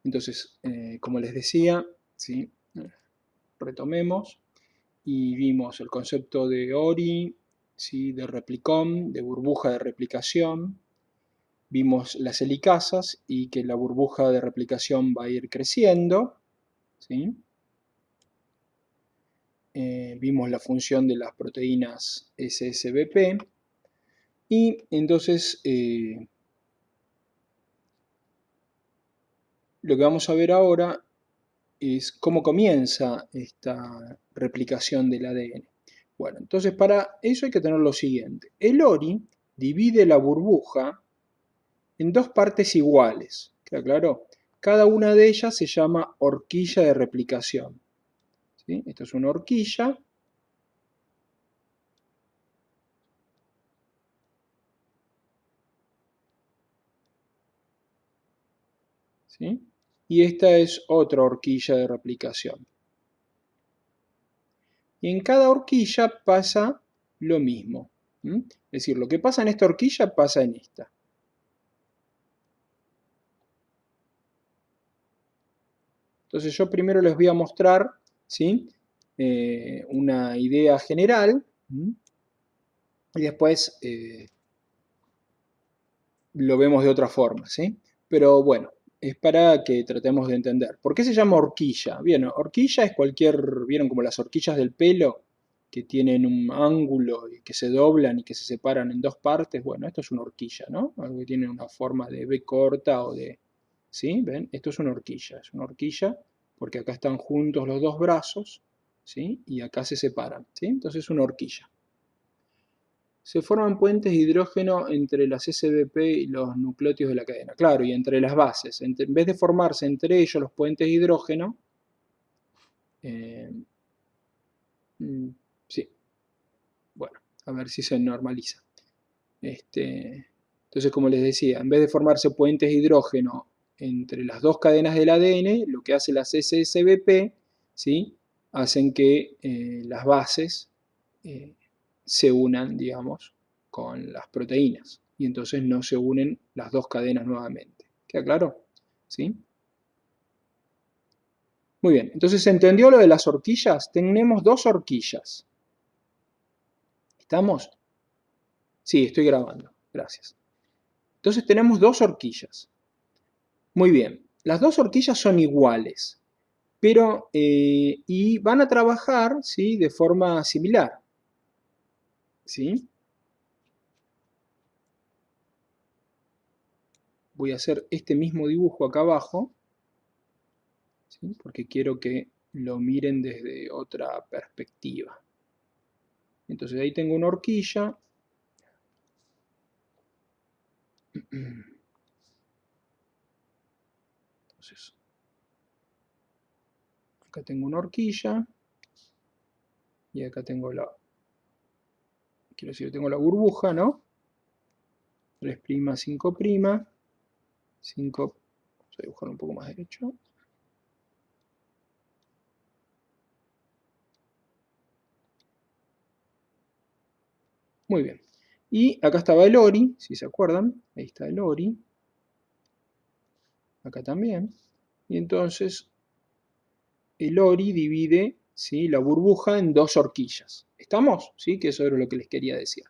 Entonces, como les decía, ¿sí? Retomemos y vimos el concepto de ORI, ¿sí? De replicón, de burbuja de replicación. Vimos las helicasas y que la burbuja de replicación va a ir creciendo, ¿sí? Vimos la función de las proteínas SSBP y entonces lo que vamos a ver ahora es cómo comienza esta replicación del ADN. Bueno, entonces para eso hay que tener lo siguiente. El ORI divide la burbuja en dos partes iguales. ¿Queda claro? Cada una de ellas se llama horquilla de replicación. ¿Sí? Esto es una horquilla. ¿Sí? Y esta es otra horquilla de replicación. Y en cada horquilla pasa lo mismo. Es decir, lo que pasa en esta horquilla pasa en esta. Entonces yo primero les voy a mostrar, ¿sí? Una idea general y después lo vemos de otra forma, ¿sí? Pero bueno, es para que tratemos de entender. ¿Por qué se llama horquilla? Bien, horquilla es ¿vieron como las horquillas del pelo? Que tienen un ángulo y que se doblan y que se separan en dos partes. Bueno, esto es una horquilla, ¿no? Algo que tiene una forma de B corta o de... ¿Sí? ¿Ven? Esto es una horquilla porque acá están juntos los dos brazos, ¿sí? Y acá se separan, ¿sí? Entonces es una horquilla. Se forman puentes de hidrógeno entre las SBP y los nucleótidos de la cadena. Claro, y entre las bases. En vez de formarse entre ellos los puentes de hidrógeno, sí, bueno, a ver si se normaliza. Entonces, como les decía, en vez de formarse puentes de hidrógeno entre las dos cadenas del ADN, lo que hace las SSBP, ¿sí? Hacen que las bases se unan, digamos, con las proteínas. Y entonces no se unen las dos cadenas nuevamente. ¿Queda claro? ¿Sí? Muy bien, entonces ¿se entendió lo de las horquillas? Tenemos dos horquillas. ¿Estamos? Sí, estoy grabando. Gracias. Entonces tenemos dos horquillas. Muy bien, las dos horquillas son iguales, pero y van a trabajar, ¿sí? De forma similar. ¿Sí? Voy a hacer este mismo dibujo acá abajo, ¿sí? Porque quiero que lo miren desde otra perspectiva. Entonces ahí tengo una horquilla. Entonces, acá tengo una horquilla y acá tengo quiero decir, tengo la burbuja, ¿no? 3', 5', 5, vamos a dibujar un poco más derecho. Muy bien. Y acá estaba el ORI, si se acuerdan. Ahí está el ORI. Acá también. Y entonces el ORI divide, ¿sí? La burbuja en dos horquillas. ¿Estamos? ¿Sí? Que eso era lo que les quería decir.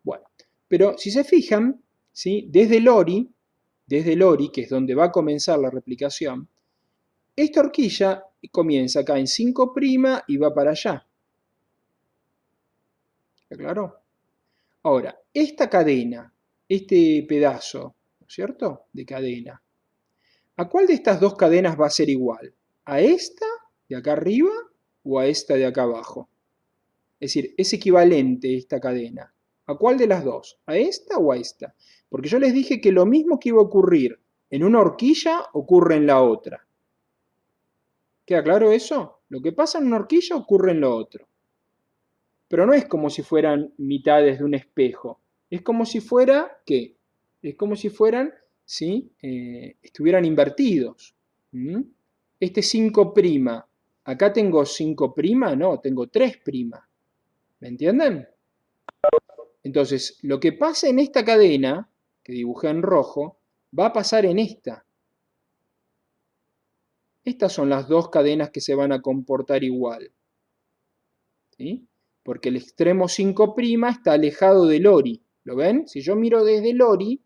Bueno, pero si se fijan, ¿sí? Desde el ORI, que es donde va a comenzar la replicación, esta horquilla comienza acá en 5' y va para allá. ¿Está claro? Ahora, esta cadena, este pedazo, ¿no es cierto?, de cadena, ¿a cuál de estas dos cadenas va a ser igual? ¿A esta de acá arriba o a esta de acá abajo? Es decir, es equivalente esta cadena. ¿A cuál de las dos? ¿A esta o a esta? Porque yo les dije que lo mismo que iba a ocurrir en una horquilla ocurre en la otra. ¿Queda claro eso? Lo que pasa en una horquilla ocurre en lo otro. Pero no es como si fueran mitades de un espejo. Es como si fuera, ¿qué? Es como si fueran, ¿sí? Estuvieran invertidos. Este 5', acá tengo 5', no, tengo 3'. ¿Me entienden? Entonces, lo que pasa en esta cadena, que dibujé en rojo, va a pasar en esta. Estas son las dos cadenas que se van a comportar igual, ¿sí? Porque el extremo 5' está alejado del ORI. ¿Lo ven? Si yo miro desde el ORI,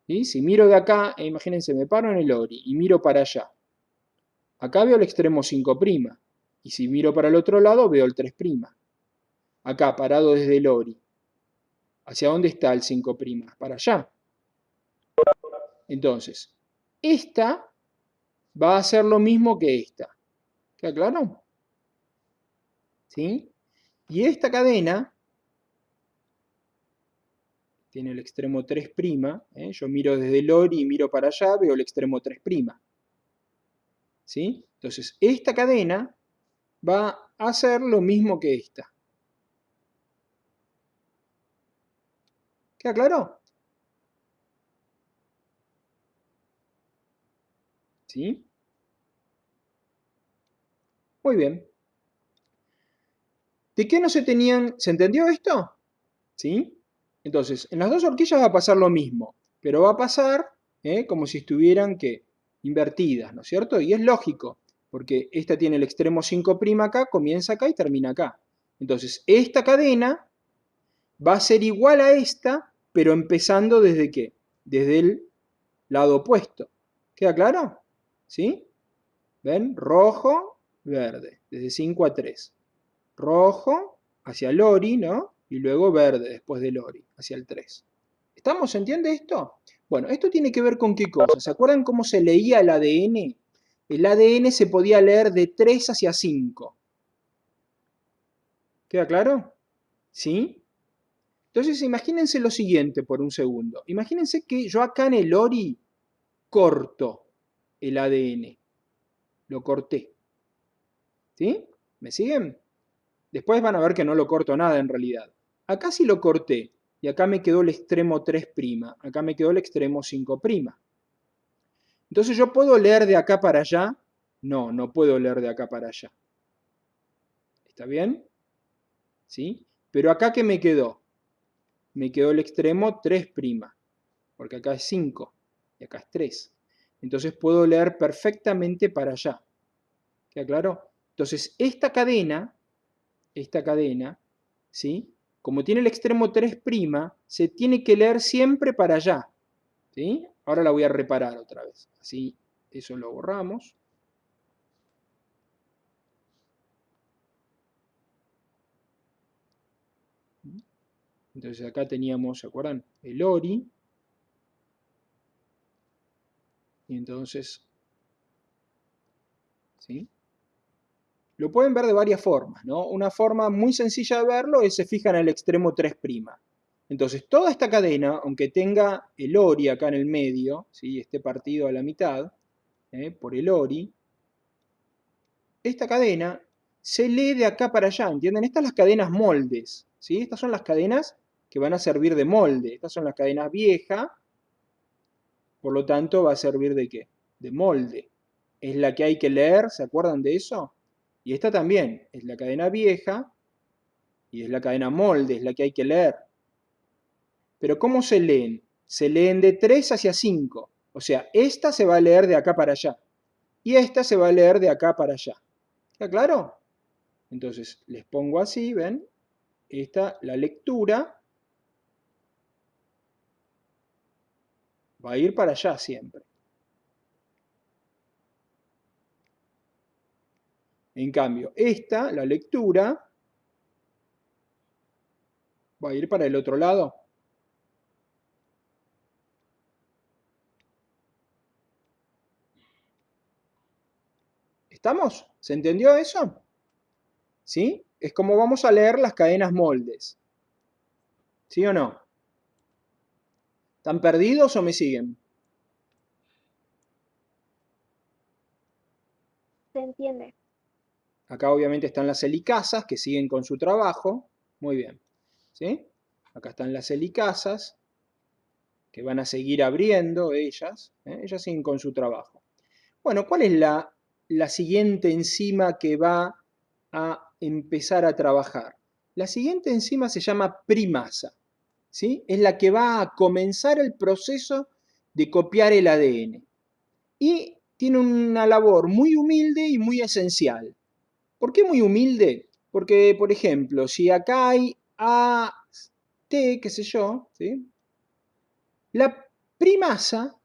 ¿sí? Si miro de acá, imagínense, me paro en el ORI y miro para allá. Acá veo el extremo 5', y si miro para el otro lado veo el 3'. Acá, parado desde el ORI. ¿Hacia dónde está el 5'? Para allá. Entonces, esta va a hacer lo mismo que esta. ¿Queda claro? ¿Sí? Y esta cadena tiene el extremo 3'. Yo miro desde el ORI y miro para allá, veo el extremo 3'. ¿Sí? Entonces, esta cadena va a hacer lo mismo que esta. ¿Queda claro? ¿Sí? Muy bien. ¿De qué no se tenían? ¿Se entendió esto? ¿Sí? Entonces, en las dos horquillas va a pasar lo mismo, pero va a pasar como si estuvieran invertidas, ¿no es cierto? Y es lógico, porque esta tiene el extremo 5' acá, comienza acá y termina acá. Entonces, esta cadena va a ser igual a esta, pero empezando ¿desde qué? Desde el lado opuesto. ¿Queda claro? ¿Sí? ¿Ven? Rojo, verde, desde 5 a 3. Rojo hacia el ORI, ¿no? Y luego verde después del ORI, hacia el 3. ¿Estamos? ¿Se entiende esto? Bueno, esto tiene que ver con qué cosa. ¿Se acuerdan cómo se leía el ADN? El ADN se podía leer de 3 hacia 5. ¿Queda claro? ¿Sí? Entonces imagínense lo siguiente por un segundo. Imagínense que yo acá en el ORI corto el ADN. Lo corté. ¿Sí? ¿Me siguen? Después van a ver que no lo corto nada en realidad. Acá sí lo corté y acá me quedó el extremo 3', acá me quedó el extremo 5'. Entonces yo puedo leer de acá para allá. No, no puedo leer de acá para allá. ¿Está bien? ¿Sí? Pero acá ¿qué me quedó? Me quedó el extremo 3', porque acá es 5 y acá es 3. Entonces puedo leer perfectamente para allá. ¿Queda claro? Entonces esta cadena, ¿sí? Como tiene el extremo 3', se tiene que leer siempre para allá. ¿Sí? Ahora la voy a reparar otra vez. Así, eso lo borramos. Entonces acá teníamos, ¿se acuerdan? El ORI. Y entonces, ¿sí? Lo pueden ver de varias formas, ¿no? Una forma muy sencilla de verlo es se fijan en el extremo 3'. Entonces, toda esta cadena, aunque tenga el ORI acá en el medio, ¿sí? Esté partido a la mitad, por el ORI, esta cadena se lee de acá para allá, ¿entienden? Estas son las cadenas moldes, ¿sí? Estas son las cadenas que van a servir de molde. Estas son las cadenas viejas, por lo tanto va a servir ¿de qué? De molde. Es la que hay que leer, ¿se acuerdan de eso? Y esta también es la cadena vieja y es la cadena molde, es la que hay que leer. Pero ¿cómo se leen? Se leen de 3 hacia 5. O sea, esta se va a leer de acá para allá. Y esta se va a leer de acá para allá. ¿Está claro? Entonces, les pongo así, ¿ven? La lectura va a ir para allá siempre. En cambio, la lectura, va a ir para el otro lado. ¿Estamos? ¿Se entendió eso? ¿Sí? Es como vamos a leer las cadenas moldes. ¿Sí o no? ¿Están perdidos o me siguen? Se entiende. Acá obviamente están las helicasas que siguen con su trabajo. Muy bien. ¿Sí? Acá están las helicasas que van a seguir abriendo ellas. Ellas siguen con su trabajo. Bueno, ¿cuál es la siguiente enzima que va a empezar a trabajar? La siguiente enzima se llama primasa. ¿Sí? Es la que va a comenzar el proceso de copiar el ADN. Y tiene una labor muy humilde y muy esencial. ¿Por qué muy humilde? Porque, por ejemplo, si acá hay A, T, qué sé yo, ¿sí? La primasa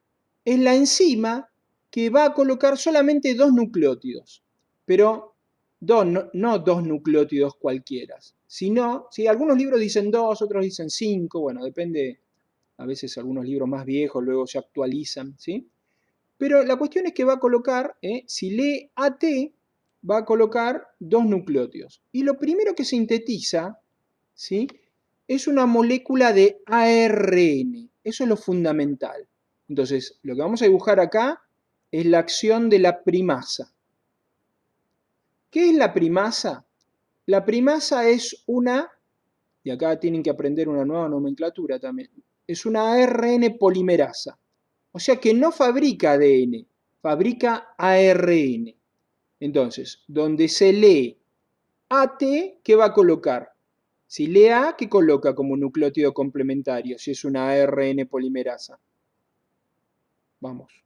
es la enzima que va a colocar solamente dos nucleótidos, pero dos, no dos nucleótidos cualquiera, sino, ¿sí? Algunos libros dicen dos, otros dicen cinco, bueno, depende, a veces algunos libros más viejos luego se actualizan, ¿sí? Pero la cuestión es que va a colocar, si lee AT, va a colocar dos nucleótidos. Y lo primero que sintetiza, ¿sí? Es una molécula de ARN. Eso es lo fundamental. Entonces, lo que vamos a dibujar acá es la acción de la primasa. ¿Qué es la primasa? La primasa es una, y acá tienen que aprender una nueva nomenclatura también, es una ARN polimerasa. O sea que no fabrica ADN, fabrica ARN. Entonces, donde se lee AT, ¿qué va a colocar? Si lee A, ¿qué coloca como nucleótido complementario si es una ARN polimerasa? Vamos.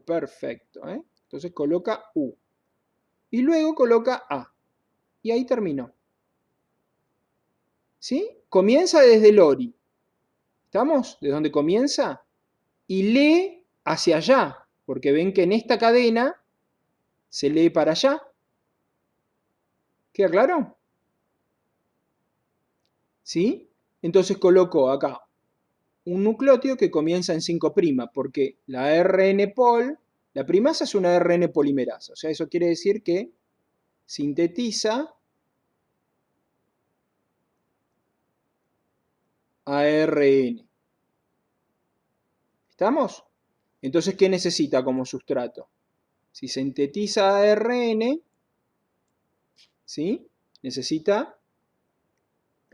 Perfecto. Entonces coloca U. Y luego coloca A. Y ahí terminó. ¿Sí? Comienza desde el ORI. ¿Estamos? ¿De dónde comienza? Y lee hacia allá. Porque ven que en esta cadena se lee para allá. ¿Queda claro? ¿Sí? Entonces coloco acá un nucleótido que comienza en 5' porque la ARN pol, la primasa es una ARN polimerasa, o sea, eso quiere decir que sintetiza ARN. ¿Estamos? Entonces, ¿qué necesita como sustrato? Si sintetiza ARN, ¿sí? Necesita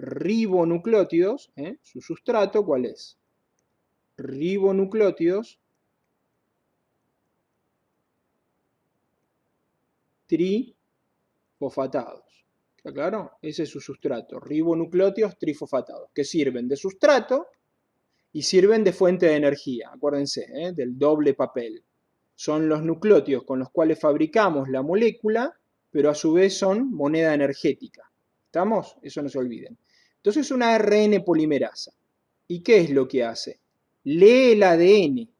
ribonucleótidos, su sustrato, ¿cuál es? Ribonucleótidos trifosfatados. ¿Está claro? Ese es su sustrato, ribonucleótidos trifosfatados, que sirven de sustrato y sirven de fuente de energía. Acuérdense, del doble papel. Son los nucleótidos con los cuales fabricamos la molécula, pero a su vez son moneda energética. ¿Estamos? Eso no se olviden. Entonces es una ARN polimerasa. ¿Y qué es lo que hace? Lee el ADN.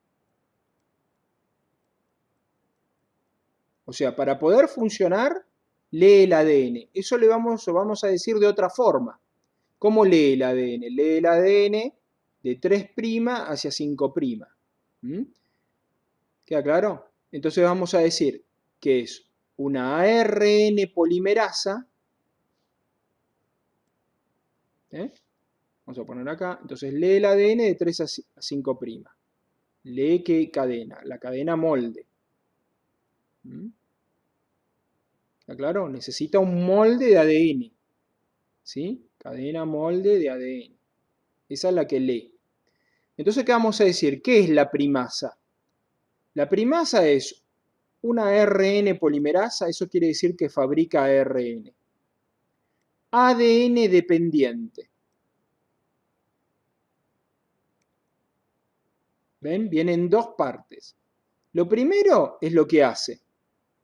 O sea, para poder funcionar, lee el ADN. Eso le vamos a decir de otra forma. ¿Cómo lee el ADN? Lee el ADN de 3' hacia 5'. ¿Mm? ¿Queda claro? Entonces vamos a decir que es una ARN polimerasa. Vamos a poner acá. Entonces lee el ADN de 3 a 5'. Lee qué cadena, la cadena molde. ¿Mm? ¿Está claro? Necesita un molde de ADN. ¿Sí? Cadena molde de ADN. Esa es la que lee. Entonces, ¿qué vamos a decir? ¿Qué es la primasa? La primasa es una ARN polimerasa, eso quiere decir que fabrica ARN. ADN dependiente. ¿Ven? Viene en dos partes. Lo primero es lo que hace.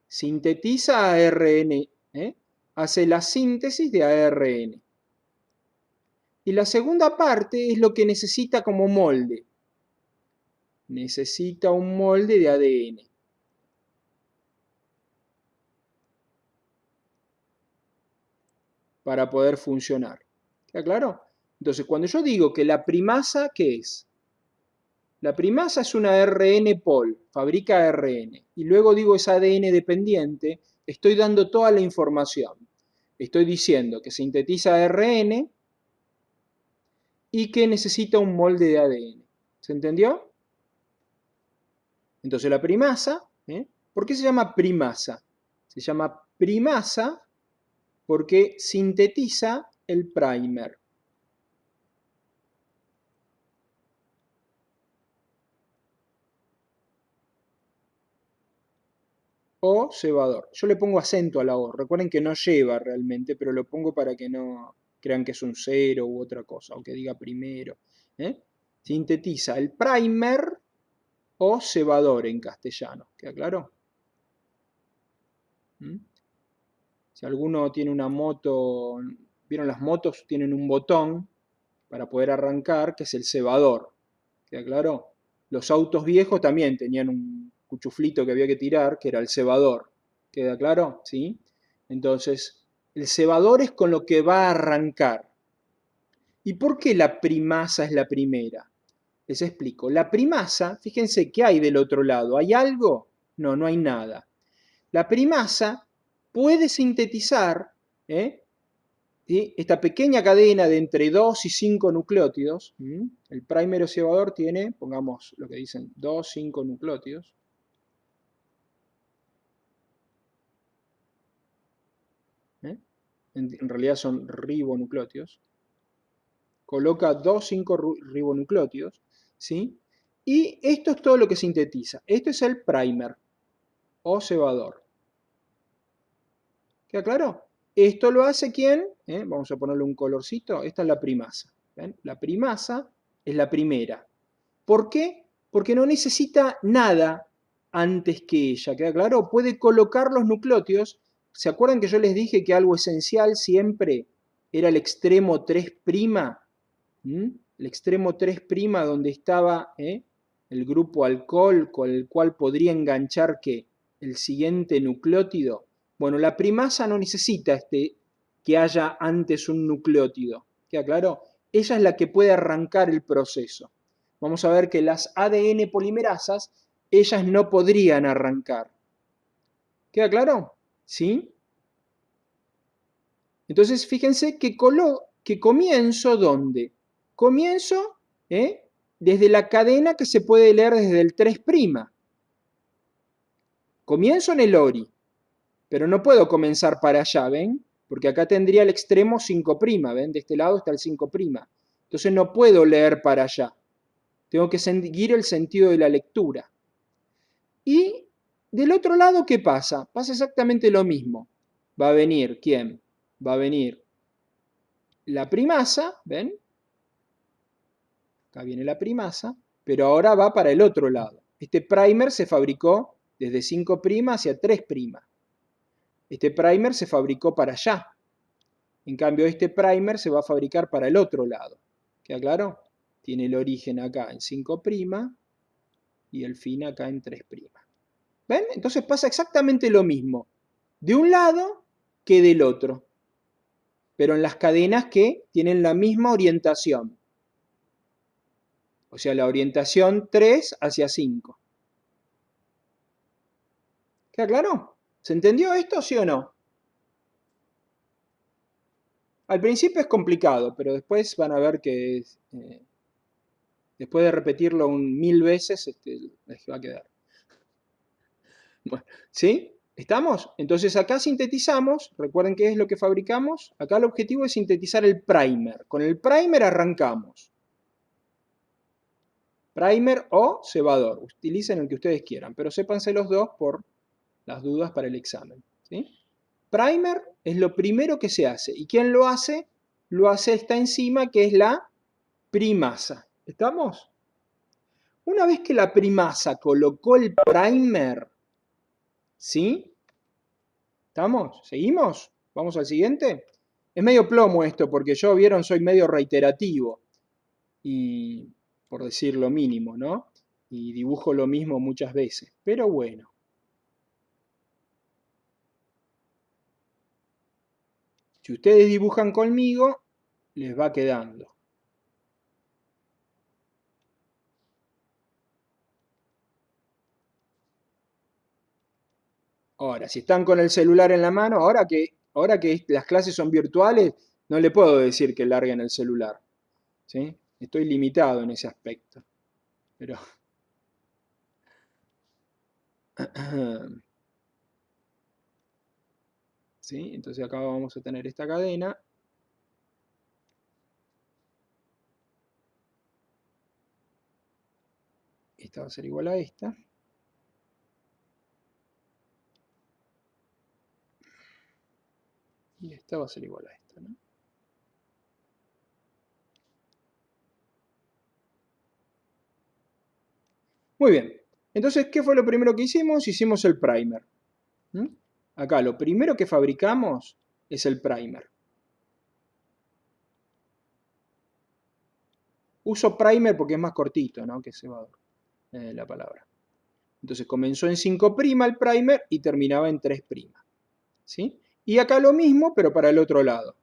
Sintetiza ARN, hace la síntesis de ARN. Y la segunda parte es lo que necesita como molde. Necesita un molde de ADN. Para poder funcionar. ¿Está claro? Entonces, cuando yo digo que la primasa, ¿qué es? La primasa es una ARN pol, fabrica ARN. Y luego digo es ADN dependiente, estoy dando toda la información. Estoy diciendo que sintetiza ARN y que necesita un molde de ADN. ¿Se entendió? Entonces la primasa, ¿por qué se llama primasa? Se llama primasa porque sintetiza el primer. O cebador. Yo le pongo acento a la O. Recuerden que no lleva realmente, pero lo pongo para que no crean que es un cero u otra cosa, o que diga primero. Sintetiza el primer o cebador en castellano. ¿Queda claro? ¿Mm? Si alguno tiene una moto, ¿vieron las motos? Tienen un botón para poder arrancar, que es el cebador. ¿Queda claro? Los autos viejos también tenían un cuchuflito que había que tirar, que era el cebador. ¿Queda claro? ¿Sí? Entonces, el cebador es con lo que va a arrancar. ¿Y por qué la primasa es la primera? Les explico. La primasa, fíjense qué hay del otro lado. ¿Hay algo? No, no hay nada. La primasa puede sintetizar ¿sí? Esta pequeña cadena de entre 2 y 5 nucleótidos. El primer cebador tiene, pongamos lo que dicen, 2, 5 nucleótidos. ¿eh? En realidad son ribonucleótidos. Coloca 2, 5 ribonucleótidos. ¿Sí? Y esto es todo lo que sintetiza. Esto es el primer o cebador. ¿Queda claro? Esto lo hace ¿quién? Vamos a ponerle un colorcito. Esta es la primasa. ¿Ven? La primasa es la primera. ¿Por qué? Porque no necesita nada antes que ella. ¿Queda claro? Puede colocar los nucleótidos. ¿Se acuerdan que yo les dije que algo esencial siempre era el extremo 3'? El extremo 3' donde estaba el grupo alcohol con el cual podría enganchar ¿qué? El siguiente nucleótido. Bueno, la primasa no necesita que haya antes un nucleótido. ¿Queda claro? Ella es la que puede arrancar el proceso. Vamos a ver que las ADN polimerasas, ellas no podrían arrancar. ¿Queda claro? ¿Sí? Entonces, fíjense que comienzo ¿dónde? Comienzo desde la cadena que se puede leer desde el 3'. Comienzo en el ORI, pero no puedo comenzar para allá, ¿ven? Porque acá tendría el extremo 5', ¿ven? De este lado está el 5'. Entonces no puedo leer para allá. Tengo que seguir el sentido de la lectura. Y del otro lado, ¿qué pasa? Pasa exactamente lo mismo. Va a venir, ¿quién? Va a venir la primasa, ¿ven? Acá viene la primasa, pero ahora va para el otro lado. Este primer se fabricó desde 5' hacia 3'. Este primer se fabricó para allá. En cambio, este primer se va a fabricar para el otro lado. ¿Queda claro? Tiene el origen acá en 5' y el fin acá en 3'. ¿Ven? Entonces pasa exactamente lo mismo de un lado que del otro, pero en las cadenas que tienen la misma orientación. O sea, la orientación 3 hacia 5. ¿Queda claro? ¿Se entendió esto, sí o no? Al principio es complicado, pero después van a ver que después de repetirlo 1000 veces, les va a quedar. Bueno, ¿sí? ¿Estamos? Entonces acá sintetizamos, recuerden qué es lo que fabricamos. Acá el objetivo es sintetizar el primer. Con el primer arrancamos. Primer o cebador. Utilicen el que ustedes quieran, pero sépanse los dos por las dudas para el examen. ¿Sí? Primer es lo primero que se hace. ¿Y quién lo hace? Lo hace esta enzima que es la primasa. ¿Estamos? Una vez que la primasa colocó el primer, ¿sí? ¿Estamos? ¿Seguimos? ¿Vamos al siguiente? Es medio plomo esto, porque yo, vieron, soy medio reiterativo, y por decir lo mínimo, ¿no? Y dibujo lo mismo muchas veces, pero bueno. Si ustedes dibujan conmigo, les va quedando. Ahora, si están con el celular en la mano, ahora que las clases son virtuales, no le puedo decir que larguen el celular. ¿Sí? Estoy limitado en ese aspecto. Pero ¿sí? Entonces acá vamos a tener esta cadena. Esta va a ser igual a esta. Y esta va a ser igual a esta, ¿no? Muy bien. Entonces, ¿qué fue lo primero que hicimos? Hicimos el primer. ¿Mm? Acá lo primero que fabricamos es el primer. Uso primer porque es más cortito, ¿no? Que cebador, la palabra. Entonces comenzó en 5' el primer y terminaba en 3'. ¿Sí? Y acá lo mismo, pero para el otro lado.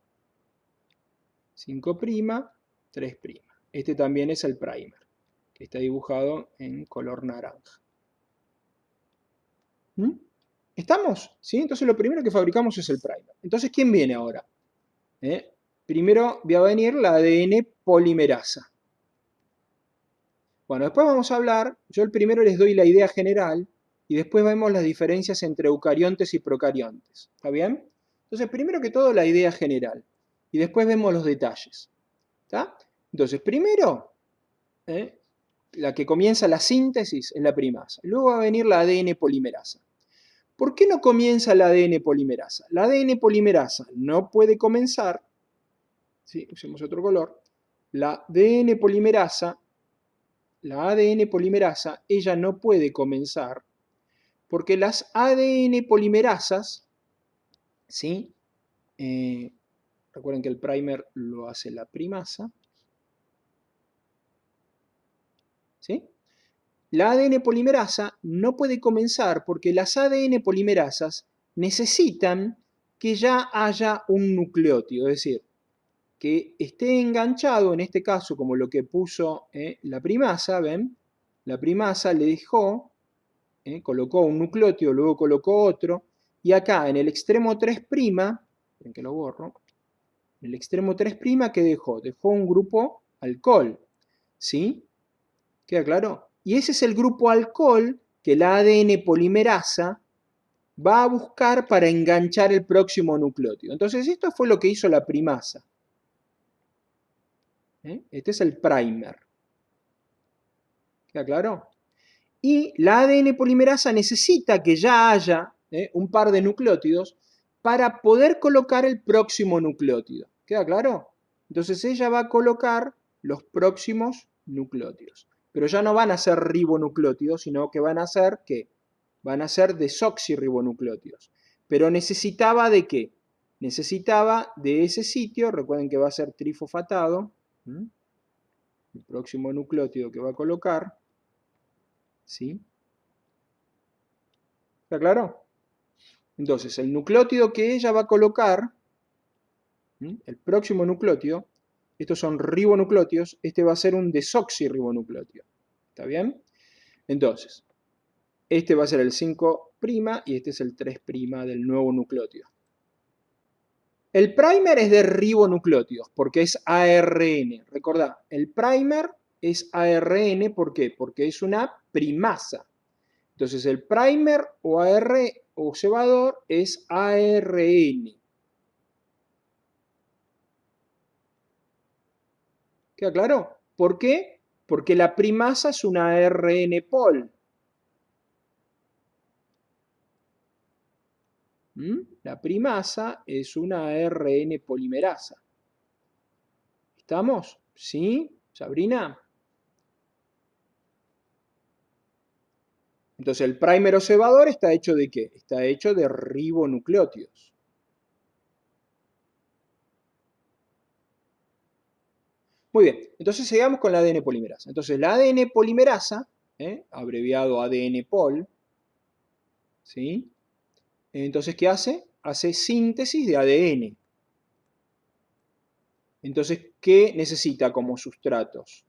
5', 3'. Este también es el primer, que está dibujado en color naranja. ¿Mm? ¿Estamos? ¿Sí? Entonces lo primero que fabricamos es el primer. Entonces, ¿quién viene ahora? Primero va a venir la ADN polimerasa. Bueno, después vamos a hablar, yo el primero les doy la idea general y después vemos las diferencias entre eucariontes y procariontes. ¿Está bien? Entonces, primero que todo la idea general y después vemos los detalles. ¿Está? Entonces, primero, la que comienza la síntesis es la primasa. Luego va a venir la ADN polimerasa. ¿Por qué no comienza la ADN polimerasa? La ADN polimerasa no puede comenzar, ¿sí? Usemos otro color, la ADN polimerasa, ella no puede comenzar porque las ADN polimerasas, ¿sí? Recuerden que el primer lo hace la primasa, ¿sí? La ADN polimerasa no puede comenzar porque las ADN polimerasas necesitan que ya haya un nucleótido, es decir, que esté enganchado, en este caso como lo que puso la primasa, ¿ven? La primasa le dejó, colocó un nucleótido, luego colocó otro, y acá en el extremo 3', ven que lo borro, en el extremo 3', ¿qué dejó? Dejó un grupo alcohol, ¿sí? ¿Queda claro? Y ese es el grupo alcohol que la ADN polimerasa va a buscar para enganchar el próximo nucleótido. Entonces esto fue lo que hizo la primasa. Este es el primer. ¿Queda claro? Y la ADN polimerasa necesita que ya haya un par de nucleótidos para poder colocar el próximo nucleótido. ¿Queda claro? Entonces ella va a colocar los próximos nucleótidos. Pero ya no van a ser ribonucleótidos, sino que van a ser, ¿qué? Van a ser desoxirribonucleótidos. Pero necesitaba de qué? Necesitaba de ese sitio, recuerden que va a ser trifosfatado, el próximo nucleótido que va a colocar, ¿sí? ¿Está claro? Entonces, el nucleótido que ella va a colocar, el próximo nucleótido, estos son ribonucleótidos, este va a ser un desoxirribonucleótido. ¿Está bien? Entonces, este va a ser el 5' y este es el 3' del nuevo nucleótido. El primer es de ribonucleótidos, porque es ARN. Recordá, el primer es ARN, ¿por qué? Porque es una primasa. Entonces el primer o o cebador es ARN. ¿Queda claro? ¿Por qué? Porque la primasa es una ARN pol. La primasa es una ARN polimerasa. ¿Estamos? ¿Sí? ¿Sabrina? Entonces el primer o cebador está hecho ¿de qué? Está hecho de ribonucleótidos. Muy bien, entonces sigamos con la ADN polimerasa. Entonces la ADN polimerasa, abreviado ADN pol, ¿sí? Entonces, ¿qué hace? Hace síntesis de ADN. Entonces, ¿qué necesita como sustratos?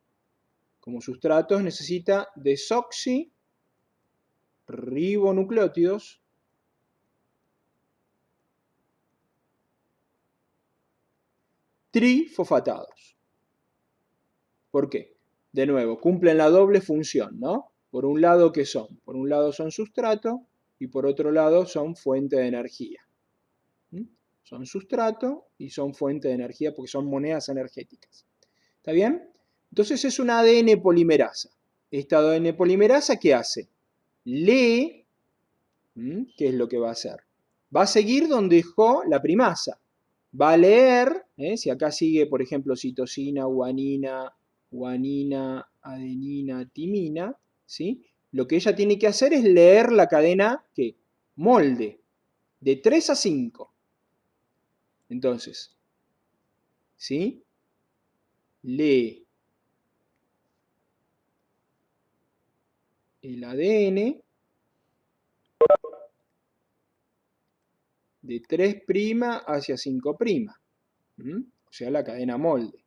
Como sustratos necesita desoxirribonucleótidos trifosfatados. ¿Por qué? De nuevo, cumplen la doble función, ¿no? Por un lado, ¿qué son? Por un lado son sustrato y por otro lado son fuente de energía. Son sustrato y son fuente de energía porque son monedas energéticas. ¿Está bien? Entonces es una ADN polimerasa. Esta ADN polimerasa, ¿qué hace? Lee, ¿qué es lo que va a hacer? Va a seguir donde dejó la primasa. Va a leer, si acá sigue, por ejemplo, citosina, guanina, adenina, timina, ¿sí? lo que ella tiene que hacer es leer la cadena, ¿qué? Molde, de 3 a 5. Entonces, ¿sí? Lee el ADN de 3' hacia 5'. O sea, la cadena molde.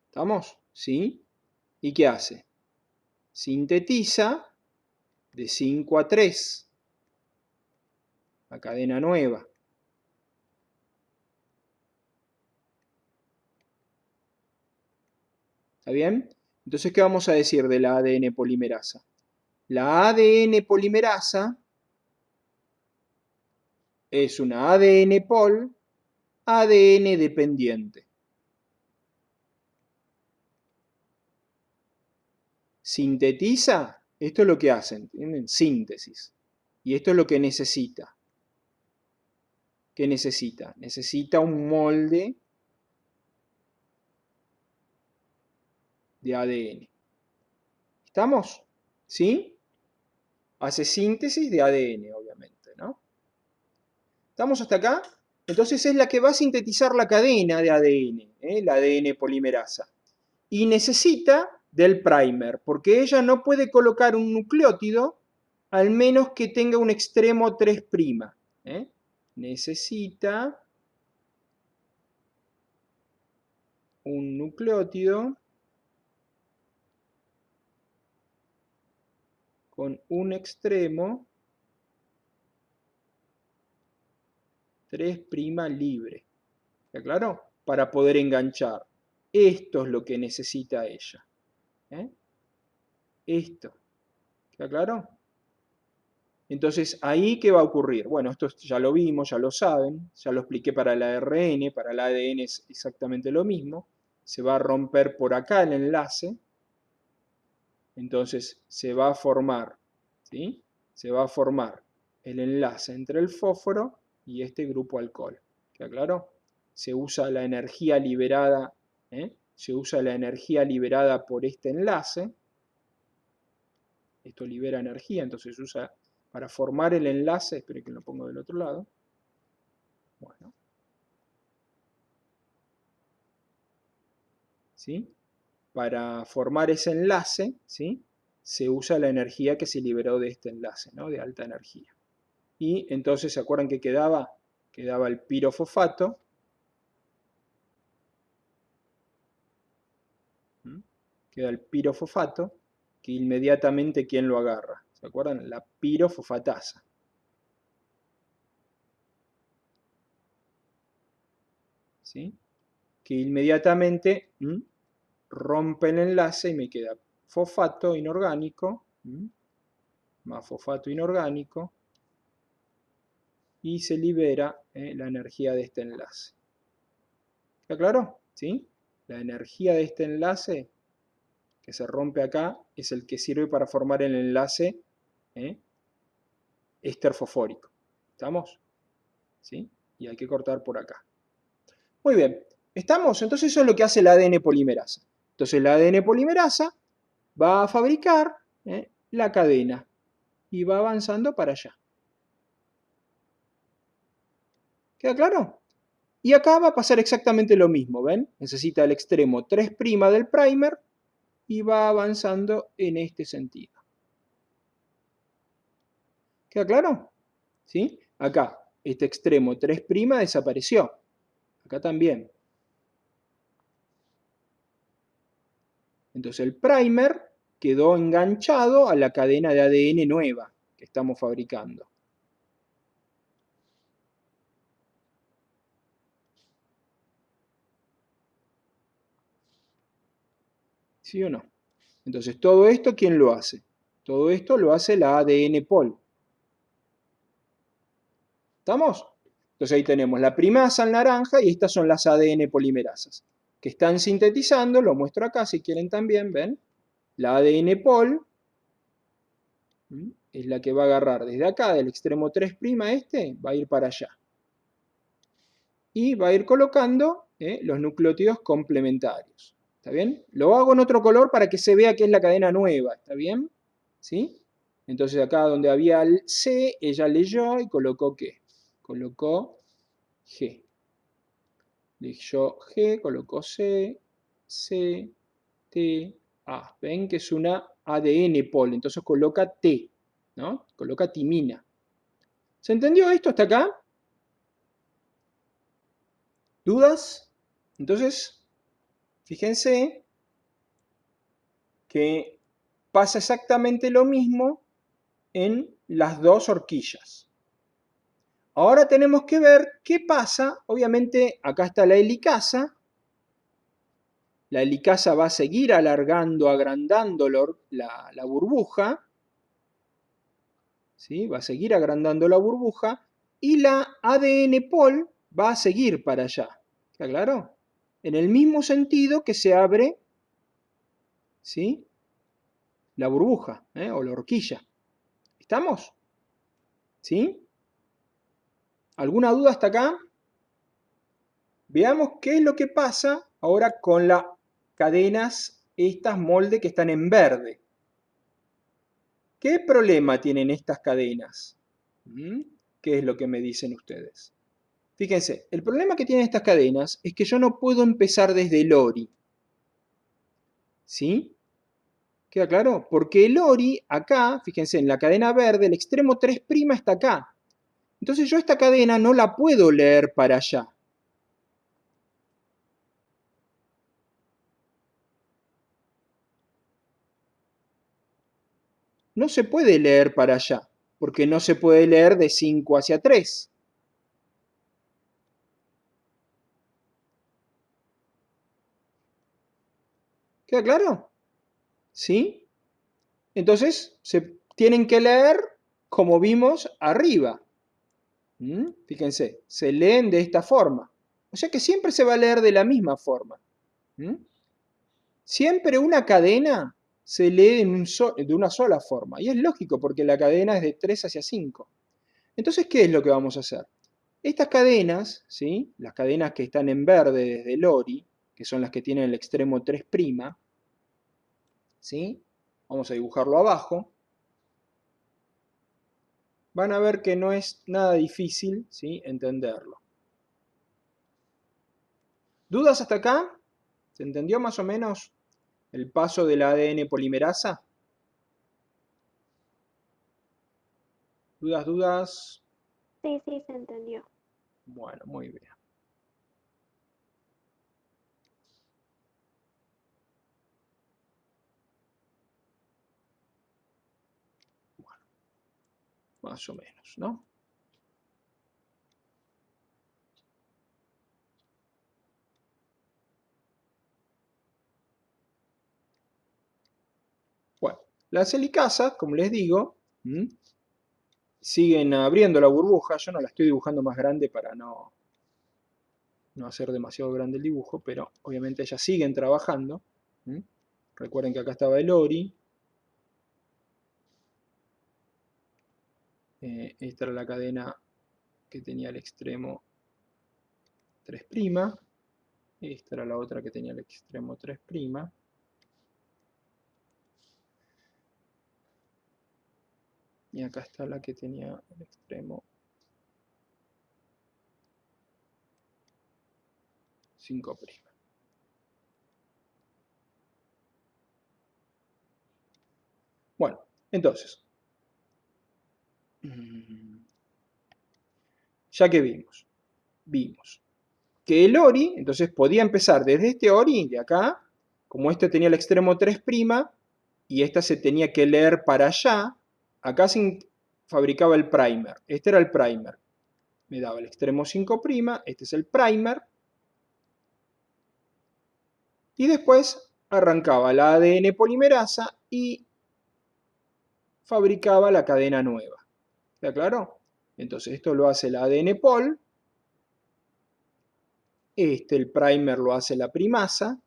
¿Estamos? ¿Sí? ¿Y qué hace? Sintetiza de 5 a 3, la cadena nueva. ¿Está bien? Entonces, ¿qué vamos a decir de la ADN polimerasa? La ADN polimerasa es una ADN pol, ADN dependiente. Sintetiza, esto es lo que hacen, ¿entienden? Síntesis. Y esto es lo que necesita. ¿Qué necesita? Necesita un molde de ADN. ¿Estamos? ¿Sí? Hace síntesis de ADN, obviamente, ¿no? ¿Estamos hasta acá? Entonces es la que va a sintetizar la cadena de ADN, la ADN polimerasa. Y necesita del primer, porque ella no puede colocar un nucleótido al menos que tenga un extremo 3'. Necesita un nucleótido con un extremo 3' libre. ¿Está claro? Para poder enganchar. Esto es lo que necesita ella. Esto. ¿Está claro? Entonces, ¿ahí qué va a ocurrir? Bueno, esto ya lo vimos, ya lo saben, ya lo expliqué para el ARN, para el ADN es exactamente lo mismo. Se va a romper por acá el enlace, entonces se va a formar, ¿sí? Se va a formar el enlace entre el fósforo y este grupo alcohol. ¿Queda claro? Se usa la energía liberada, se usa la energía liberada por este enlace. Esto libera energía, entonces se usa para formar el enlace. Esperen que lo pongo del otro lado. Bueno. ¿Sí? Para formar ese enlace, ¿sí? Se usa la energía que se liberó de este enlace, ¿no? De alta energía. Y entonces, ¿se acuerdan que quedaba? Quedaba el pirofosfato. Queda el pirofosfato, que inmediatamente, ¿quién lo agarra? ¿Se acuerdan? La pirofosfatasa. ¿Sí? Que inmediatamente rompe el enlace y me queda fosfato inorgánico, más fosfato inorgánico, y se libera la energía de este enlace. ¿Está claro? ¿Sí? La energía de este enlace que se rompe acá es el que sirve para formar el enlace éster fosfórico. ¿Estamos? ¿Sí? Y hay que cortar por acá. Muy bien. ¿Estamos? Entonces eso es lo que hace el ADN polimerasa. Entonces el ADN polimerasa va a fabricar la cadena y va avanzando para allá. ¿Queda claro? Y acá va a pasar exactamente lo mismo, ¿ven? Necesita el extremo 3' del primer y va avanzando en este sentido. ¿Queda claro? ¿Sí? Acá, este extremo 3' desapareció. Acá también. Entonces el primer quedó enganchado a la cadena de ADN nueva que estamos fabricando. ¿Sí o no? Entonces todo esto, ¿quién lo hace? Todo esto lo hace la ADN pol. ¿Estamos? Entonces ahí tenemos la primasa en naranja y estas son las ADN polimerasas que están sintetizando, lo muestro acá si quieren también, ¿ven? La ADN pol es la que va a agarrar desde acá, del extremo 3' va a ir para allá. Y va a ir colocando los nucleótidos complementarios. ¿Está bien? Lo hago en otro color para que se vea que es la cadena nueva. ¿Está bien? ¿Sí? Entonces acá donde había el C, ella leyó y colocó ¿qué? Colocó G. Leyó G, colocó C, C, T, A. ¿Ven que es una ADN pol? Entonces coloca T, ¿no? Coloca timina. ¿Se entendió esto hasta acá? ¿Dudas? Entonces, fíjense que pasa exactamente lo mismo en las dos horquillas. Ahora tenemos que ver qué pasa. Obviamente acá está la helicasa. La helicasa va a seguir alargando, agrandando la burbuja. ¿Sí? Va a seguir agrandando la burbuja. Y la ADN pol va a seguir para allá. ¿Está claro? En el mismo sentido que se abre, ¿sí?, la burbuja, o la horquilla. ¿Estamos? ¿Sí? ¿Alguna duda hasta acá? Veamos qué es lo que pasa ahora con las cadenas, estas molde que están en verde. ¿Qué problema tienen estas cadenas? ¿Qué es lo que me dicen ustedes? Fíjense, el problema que tienen estas cadenas es que yo no puedo empezar desde el ORI. ¿Sí? ¿Queda claro? Porque el ORI acá, fíjense, en la cadena verde, el extremo 3' está acá. Entonces yo esta cadena no la puedo leer para allá. No se puede leer para allá, porque no se puede leer de 5 hacia 3. ¿Queda claro? ¿Sí? Entonces se tienen que leer como vimos arriba. Fíjense, se leen de esta forma. O sea que siempre se va a leer de la misma forma. Siempre una cadena se lee de una sola forma. Y es lógico porque la cadena es de 3 hacia 5. Entonces, ¿qué es lo que vamos a hacer? Estas cadenas, ¿sí?, las cadenas que están en verde desde el ORI, que son las que tienen el extremo 3', ¿sí? Vamos a dibujarlo abajo. Van a ver que no es nada difícil, ¿sí?, entenderlo. ¿Dudas hasta acá? ¿Se entendió más o menos el paso del ADN polimerasa? ¿Dudas, dudas? Sí, sí, se entendió. Bueno, muy bien. Bueno, más o menos, ¿no? Bueno, las helicasas, como les digo, siguen abriendo la burbuja. Yo no la estoy dibujando más grande para no hacer demasiado grande el dibujo, pero obviamente ellas siguen trabajando. Recuerden que acá estaba el ORI. Esta era la cadena que tenía el extremo 3'. Esta era la otra que tenía el extremo 3'. Y acá está la que tenía el extremo 5'. Bueno, entonces, ya que vimos que el ORI, entonces podía empezar desde este ORI de acá, como este tenía el extremo 3', y esta se tenía que leer para allá, acá se fabricaba el primer. Este era el primer. Me daba el extremo 5', este es el primer, y después arrancaba la ADN polimerasa y fabricaba la cadena nueva. ¿Está claro? Entonces esto lo hace la ADN pol, el primer lo hace la primasa,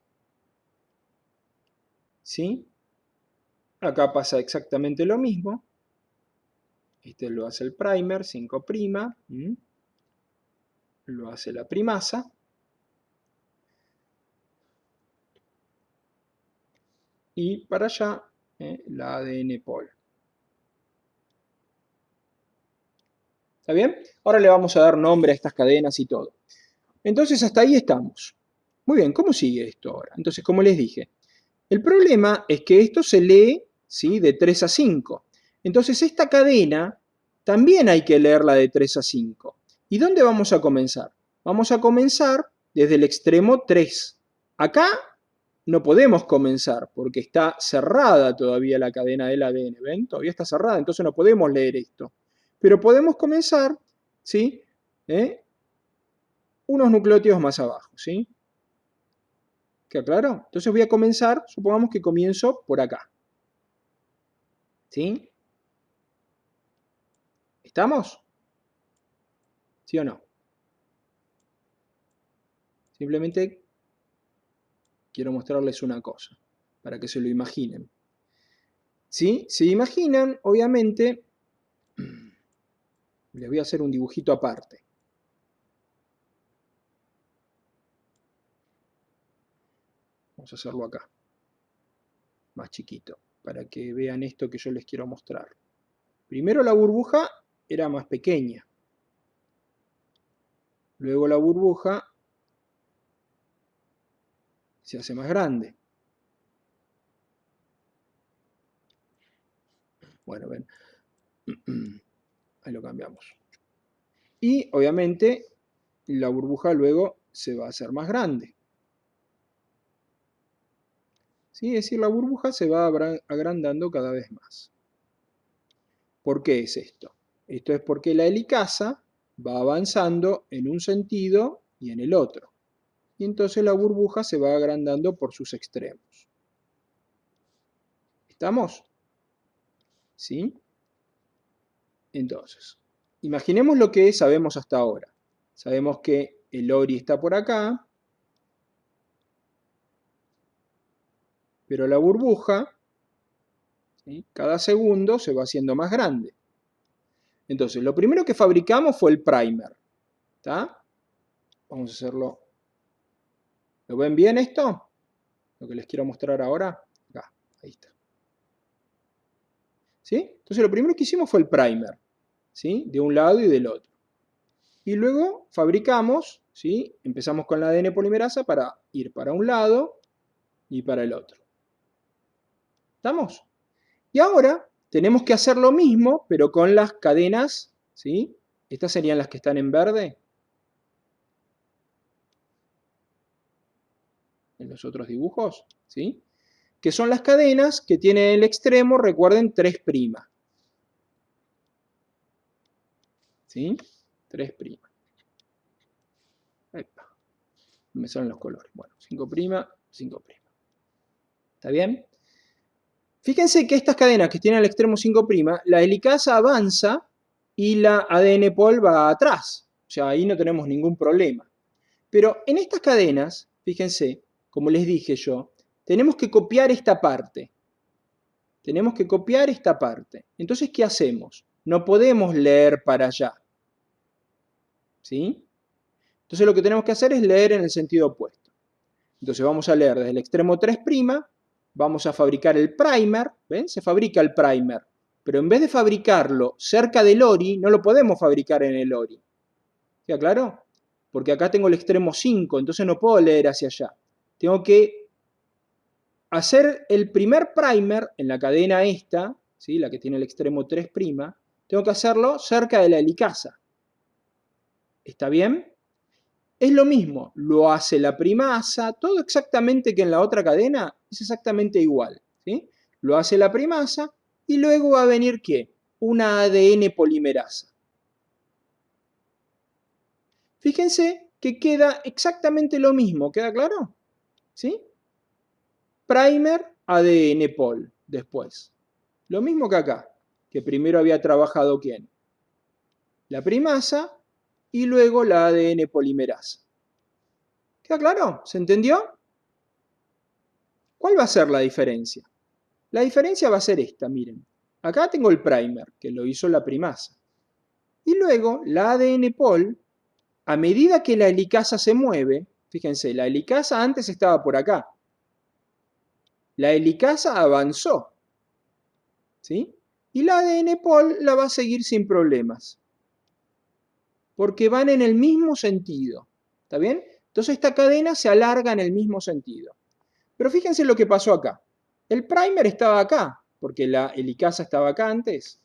¿sí? Acá pasa exactamente lo mismo. Este lo hace el primer, 5', lo hace la primasa. y para allá la ADN pol. ¿Está bien? Ahora le vamos a dar nombre a estas cadenas y todo. Entonces hasta ahí estamos. Muy bien, ¿cómo sigue esto ahora? Entonces, como les dije, el problema es que esto se lee, ¿sí?, de 3 a 5. Entonces esta cadena también hay que leerla de 3 a 5. ¿Y dónde vamos a comenzar? Vamos a comenzar desde el extremo 3. Acá no podemos comenzar porque está cerrada todavía la cadena del ADN. ¿Ven? Todavía está cerrada, entonces no podemos leer esto. Pero podemos comenzar, ¿sí?, unos nucleótidos más abajo, ¿sí? ¿Queda claro? Entonces voy a comenzar, supongamos que comienzo por acá. ¿Sí? ¿Estamos? ¿Sí o no? Simplemente quiero mostrarles una cosa, para que se lo imaginen. ¿Sí? Si imaginan, obviamente, les voy a hacer un dibujito aparte. Vamos a hacerlo acá, más chiquito, para que vean esto que yo les quiero mostrar. Primero la burbuja era más pequeña. Luego la burbuja se hace más grande. Bueno, ven. Ahí lo cambiamos. Y obviamente la burbuja luego se va a hacer más grande. ¿Sí? Es decir, la burbuja se va agrandando cada vez más. ¿Por qué es esto? Esto es porque la helicasa va avanzando en un sentido y en el otro. Y entonces la burbuja se va agrandando por sus extremos. ¿Estamos? ¿Sí? Entonces, imaginemos lo que sabemos hasta ahora. Sabemos que el ORI está por acá, pero la burbuja, ¿sí?, cada segundo se va haciendo más grande. Entonces, lo primero que fabricamos fue el primer. ¿Está? Vamos a hacerlo. ¿Lo ven bien esto? Lo que les quiero mostrar ahora. Acá, ahí está. ¿Sí? Entonces, lo primero que hicimos fue el primer, ¿sí?, de un lado y del otro. Y luego fabricamos, ¿sí?, empezamos con la ADN polimerasa para ir para un lado y para el otro. ¿Estamos? Y ahora tenemos que hacer lo mismo, pero con las cadenas, ¿sí? Estas serían las que están en verde. En los otros dibujos, ¿sí? Que son las cadenas que tienen el extremo, recuerden, 3'. ¿Sí? 3'. Epa, me salen los colores. Bueno, 5', 5'. ¿Está bien? Fíjense que estas cadenas que tienen el extremo 5', la helicasa avanza y la ADN pol va atrás. O sea, ahí no tenemos ningún problema. Pero en estas cadenas, fíjense, como les dije yo, tenemos que copiar esta parte. Tenemos que copiar esta parte. Entonces, ¿qué hacemos? No podemos leer para allá. ¿Sí? Entonces, lo que tenemos que hacer es leer en el sentido opuesto. Entonces, vamos a leer desde el extremo 3', vamos a fabricar el primer, ¿ven? Se fabrica el primer. Pero en vez de fabricarlo cerca del ORI, no lo podemos fabricar en el ORI. ¿Queda claro? Porque acá tengo el extremo 5, entonces no puedo leer hacia allá. Tengo que hacer el primer primer en la cadena esta, ¿sí?, la que tiene el extremo 3', tengo que hacerlo cerca de la helicasa. ¿Está bien? Es lo mismo, lo hace la primasa, todo exactamente que en la otra cadena, es exactamente igual, ¿sí? Lo hace la primasa y luego va a venir, ¿qué? Una ADN polimerasa. Fíjense que queda exactamente lo mismo, ¿queda claro? ¿Sí? Primer, ADN pol, después. Lo mismo que acá, que primero había trabajado ¿quién? La primasa y luego la ADN polimerasa. ¿Queda claro? ¿Se entendió? ¿Cuál va a ser la diferencia? La diferencia va a ser esta, miren. Acá tengo el primer, que lo hizo la primasa. Y luego la ADN pol, a medida que la helicasa se mueve, fíjense, la helicasa antes estaba por acá. La helicasa avanzó, ¿sí? Y la ADN pol la va a seguir sin problemas, porque van en el mismo sentido, ¿está bien? Entonces esta cadena se alarga en el mismo sentido. Pero fíjense lo que pasó acá. El primer estaba acá, porque la helicasa estaba acá antes.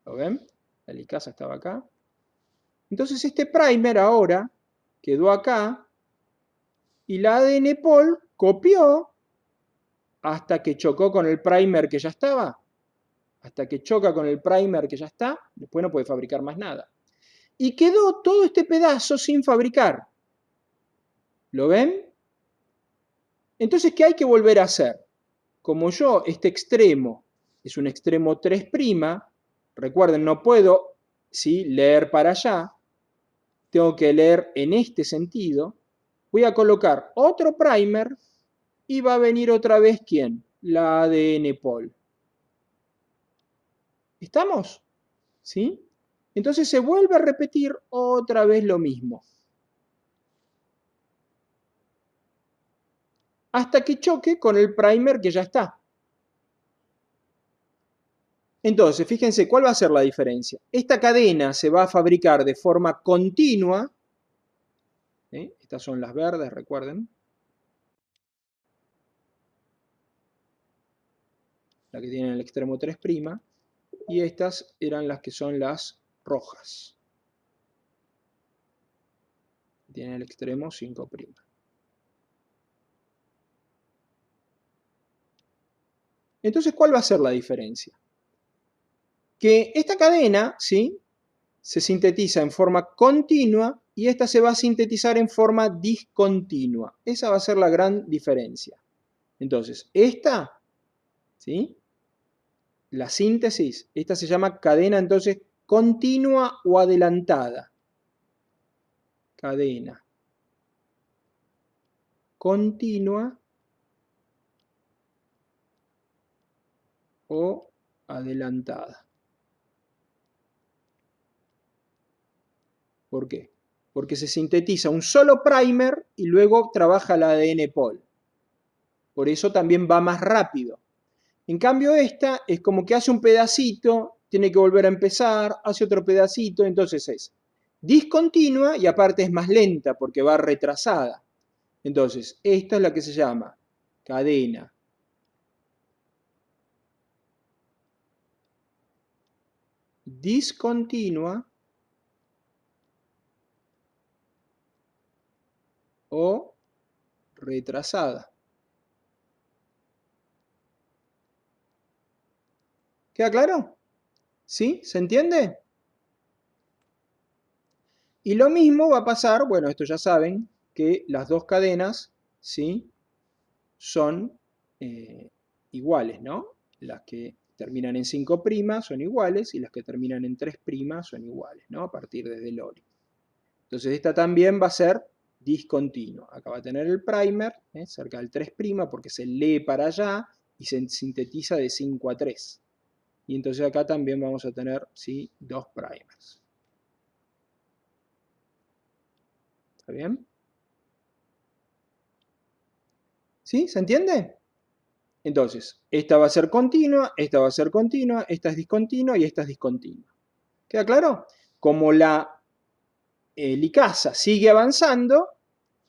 ¿Lo ven? La helicasa estaba acá. Entonces este primer ahora quedó acá y la ADN pol copió hasta que chocó con el primer que ya estaba. Hasta que choca con el primer que ya está, después no puede fabricar más nada. Y quedó todo este pedazo sin fabricar. ¿Lo ven? Entonces, ¿qué hay que volver a hacer? Como yo, este extremo es un extremo 3', recuerden, no puedo leer para allá, tengo que leer en este sentido, voy a colocar otro primer y va a venir otra vez, ¿quién? La ADN pol. ¿Estamos? ¿Sí? Entonces se vuelve a repetir otra vez lo mismo. Hasta que choque con el primer que ya está. Entonces, fíjense, ¿cuál va a ser la diferencia? Esta cadena se va a fabricar de forma continua. Estas son las verdes, recuerden. La que tiene el extremo 3'. Y estas eran las que son las rojas. Tienen el extremo 5'. Entonces, ¿cuál va a ser la diferencia? Que esta cadena, ¿sí?, se sintetiza en forma continua y esta se va a sintetizar en forma discontinua. Esa va a ser la gran diferencia. Entonces, esta, ¿sí?, la síntesis, esta se llama cadena entonces continua o adelantada. Cadena continua o adelantada. ¿Por qué? Porque se sintetiza un solo primer y luego trabaja la ADN pol. Por eso también va más rápido. En cambio esta es como que hace un pedacito, tiene que volver a empezar, hace otro pedacito, entonces es discontinua y aparte es más lenta porque va retrasada. Entonces, esta es la que se llama cadena discontinua o retrasada. ¿Queda claro? ¿Sí? ¿Se entiende? Y lo mismo va a pasar, bueno, esto ya saben, que las dos cadenas, ¿sí?, son iguales, ¿no? Las que terminan en 5' son iguales y las que terminan en 3' son iguales, ¿no? A partir desde el ori. Entonces esta también va a ser discontinua. Acá va a tener el primer, cerca del 3' porque se lee para allá y se sintetiza de 5 a 3. Y entonces acá también vamos a tener, ¿sí?, dos primers. ¿Está bien? ¿Sí? ¿Se entiende? Entonces, esta va a ser continua, esta va a ser continua, esta es discontinua y esta es discontinua. ¿Queda claro? Como la helicasa sigue avanzando,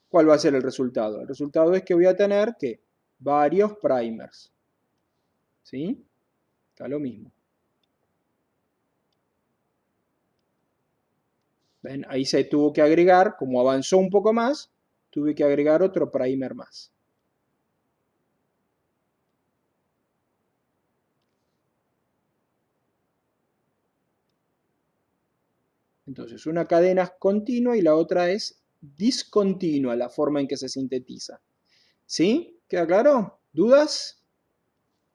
¿cuál va a ser el resultado? El resultado es que voy a tener que varios primers. ¿Sí? Está lo mismo. ¿Ven? Ahí se tuvo que agregar, como avanzó un poco más, tuve que agregar otro primer más. Entonces, una cadena es continua y la otra es discontinua, la forma en que se sintetiza. ¿Sí? ¿Queda claro? ¿Dudas?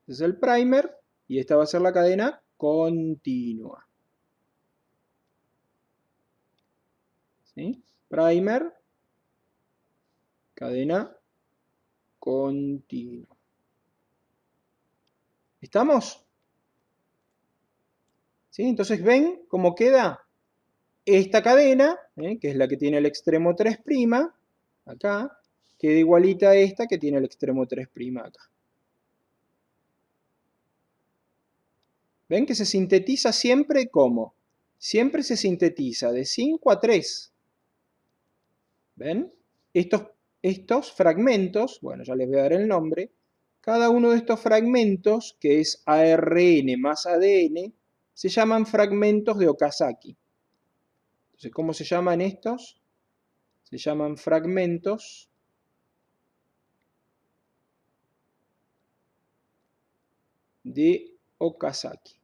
Este es el primer y esta va a ser la cadena continua. ¿Sí? Primer, cadena continua. ¿Estamos? ¿Sí? Entonces, ¿ven cómo queda esta cadena, que es la que tiene el extremo 3', acá, queda igualita a esta que tiene el extremo 3' acá. ¿Ven que se sintetiza siempre como? Siempre se sintetiza de 5 a 3. ¿Ven? Estos fragmentos, bueno, ya les voy a dar el nombre, cada uno de estos fragmentos, que es ARN más ADN, se llaman fragmentos de Okazaki. Entonces, ¿cómo se llaman estos? Se llaman fragmentos de Okazaki.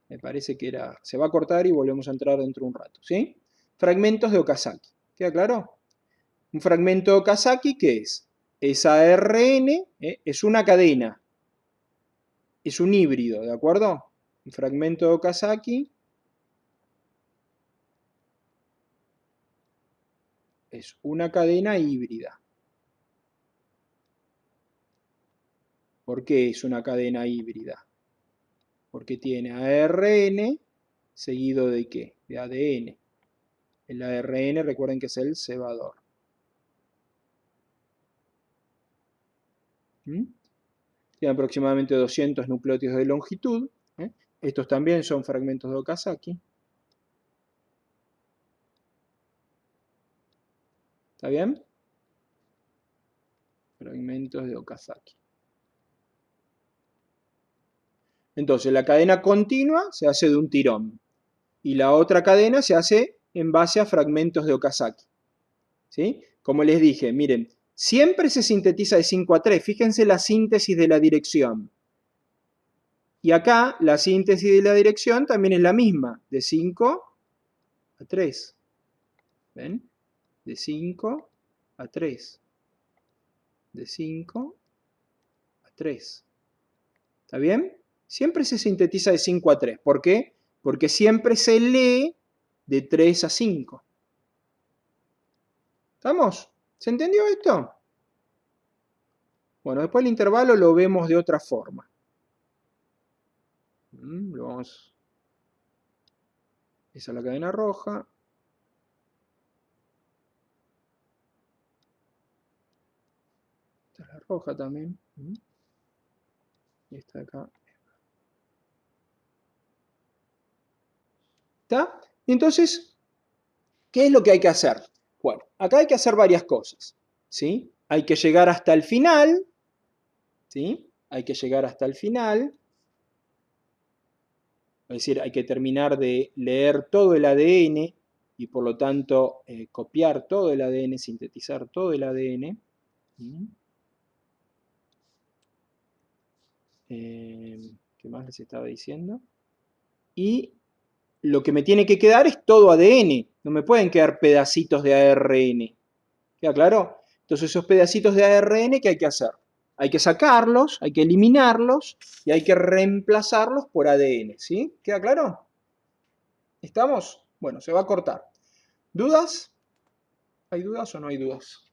Me parece que era... Se va a cortar y volvemos a entrar dentro de un rato, ¿sí? Fragmentos de Okazaki. ¿Queda claro? Un fragmento de Okazaki, ¿qué es? Es ARN, es una cadena. Es un híbrido, ¿de acuerdo? Un fragmento de Okazaki es una cadena híbrida. ¿Por qué es una cadena híbrida? Porque tiene ARN seguido de ¿qué? De ADN. El ARN, recuerden que es el cebador. Tiene aproximadamente 200 nucleótidos de longitud. Estos también son fragmentos de Okazaki. ¿Está bien? Fragmentos de Okazaki. Entonces, la cadena continua se hace de un tirón. Y la otra cadena se hace en base a fragmentos de Okazaki. ¿Sí? Como les dije, miren, siempre se sintetiza de 5 a 3. Fíjense la síntesis de la dirección. Y acá la síntesis de la dirección también es la misma, de 5 a 3. ¿Ven? De 5 a 3. De 5 a 3. ¿Está bien? Siempre se sintetiza de 5 a 3. ¿Por qué? Porque siempre se lee de 3 a 5. ¿Estamos? ¿Se entendió esto? Bueno, después el intervalo lo vemos de otra forma. Esa es la cadena roja. Esta es la roja también. Y esta de acá. ¿Está? Entonces, ¿qué es lo que hay que hacer? Bueno, acá hay que hacer varias cosas. ¿Sí? Hay que llegar hasta el final. ¿Sí? Hay que llegar hasta el final. Es decir, hay que terminar de leer todo el ADN y por lo tanto copiar todo el ADN, sintetizar todo el ADN. ¿Qué más les estaba diciendo? Y lo que me tiene que quedar es todo ADN. No me pueden quedar pedacitos de ARN. ¿Queda claro? Entonces esos pedacitos de ARN, ¿qué hay que hacer? Hay que sacarlos, hay que eliminarlos y hay que reemplazarlos por ADN. ¿Sí? ¿Queda claro? ¿Estamos? Bueno, se va a cortar. ¿Dudas? ¿Hay dudas o no hay dudas?